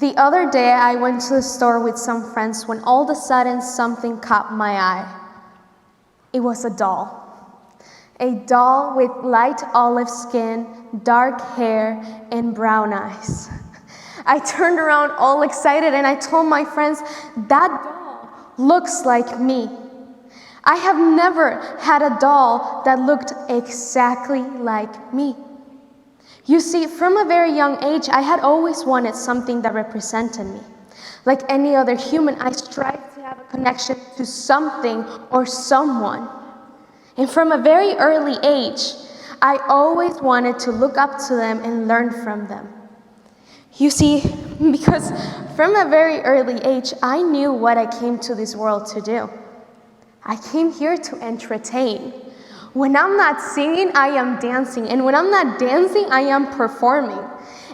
The other day, I went to the store with some friends when all of a sudden something caught my eye. It was a doll. A doll with light olive skin, dark hair, and brown eyes. I turned around all excited and I told my friends, that doll looks like me. I have never had a doll that looked exactly like me. You see, from a very young age, I had always wanted something that represented me. Like any other human, I strived to have a connection to something or someone. And from a very early age, I always wanted to look up to them and learn from them. You see, because from a very early age, I knew what I came to this world to do. I came here to entertain. When I'm not singing, I am dancing. And when I'm not dancing, I am performing.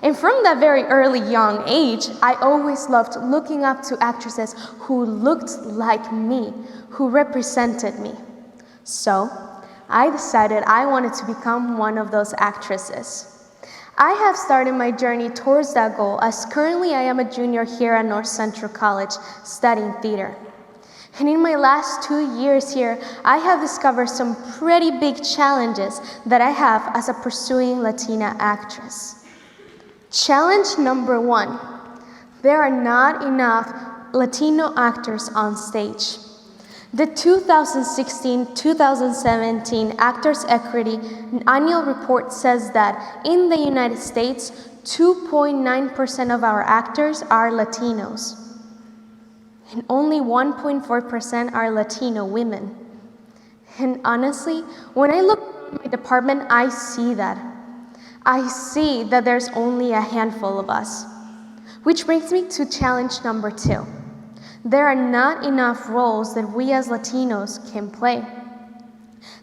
And from that very early young age, I always loved looking up to actresses who looked like me, who represented me. So I decided I wanted to become one of those actresses. I have started my journey towards that goal, as currently I am a junior here at North Central College studying theater. And in my last 2 years here, I have discovered some pretty big challenges that I have as a pursuing Latina actress. Challenge number 1, there are not enough Latino actors on stage. The 2016-2017 Actors Equity Annual Report says that in the United States, 2.9% of our actors are Latinos, and only 1.4% are Latino women. And honestly, when I look at my department, I see that. I see that there's only a handful of us. Which brings me to challenge number 2. There are not enough roles that we as Latinos can play.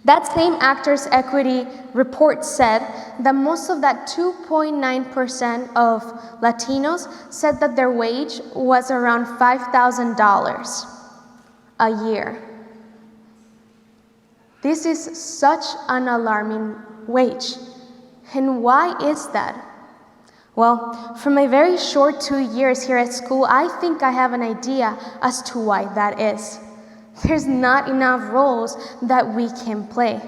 That same Actors Equity report said that most of that 2.9% of Latinos said that their wage was around $5,000 a year. This is such an alarming wage. And why is that? Well, from my very short 2 years here at school, I think I have an idea as to why that is. There's not enough roles that we can play.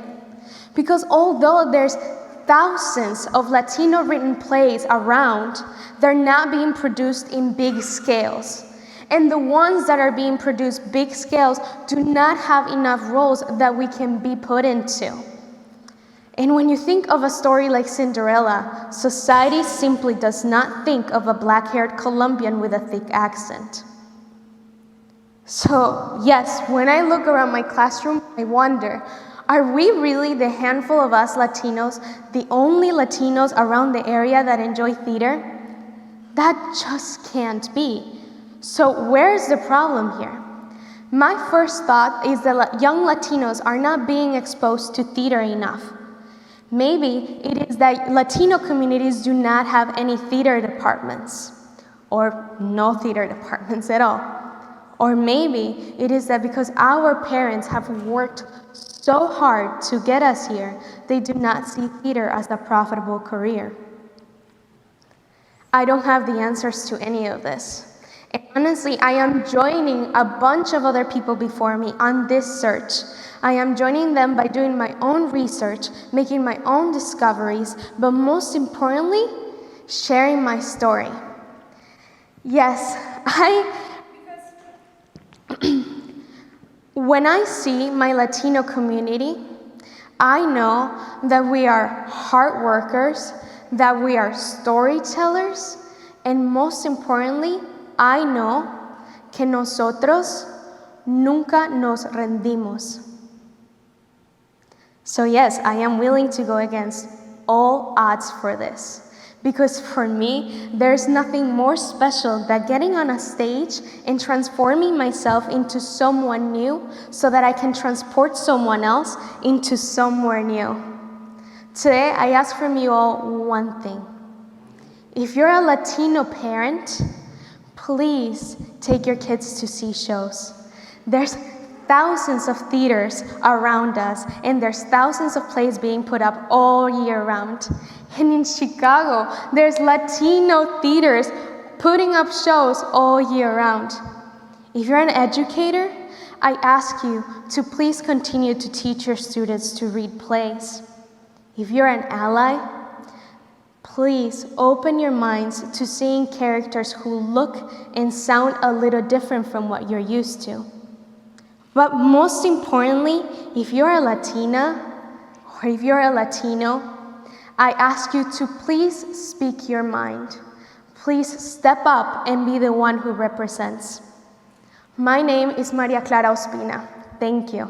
Because although there's thousands of Latino written plays around, they're not being produced in big scales. And the ones that are being produced big scales do not have enough roles that we can be put into. And when you think of a story like Cinderella, society simply does not think of a black-haired Colombian with a thick accent. So yes, when I look around my classroom, I wonder, are we really the handful of us Latinos, the only Latinos around the area that enjoy theater? That just can't be. So where's the problem here? My first thought is that young Latinos are not being exposed to theater enough. Maybe it is that Latino communities do not have any theater departments, or no theater departments at all. Or maybe it is that because our parents have worked so hard to get us here, they do not see theater as a profitable career. I don't have the answers to any of this. And honestly, I am joining a bunch of other people before me on this search. I am joining them by doing my own research, making my own discoveries, but most importantly, sharing my story. Yes, when I see my Latino community, I know that we are hard workers, that we are storytellers, and most importantly, I know que nosotros nunca nos rendimos. So yes, I am willing to go against all odds for this. Because for me, there's nothing more special than getting on a stage and transforming myself into someone new so that I can transport someone else into somewhere new. Today, I ask from you all one thing. If you're a Latino parent, please take your kids to see shows. There's thousands of theaters around us, and there's thousands of plays being put up all year round. And in Chicago, there's Latino theaters putting up shows all year round. If you're an educator, I ask you to please continue to teach your students to read plays. If you're an ally, please open your minds to seeing characters who look and sound a little different from what you're used to. But most importantly, if you're a Latina or if you're a Latino, I ask you to please speak your mind. Please step up and be the one who represents. My name is Maria Clara Ospina. Thank you.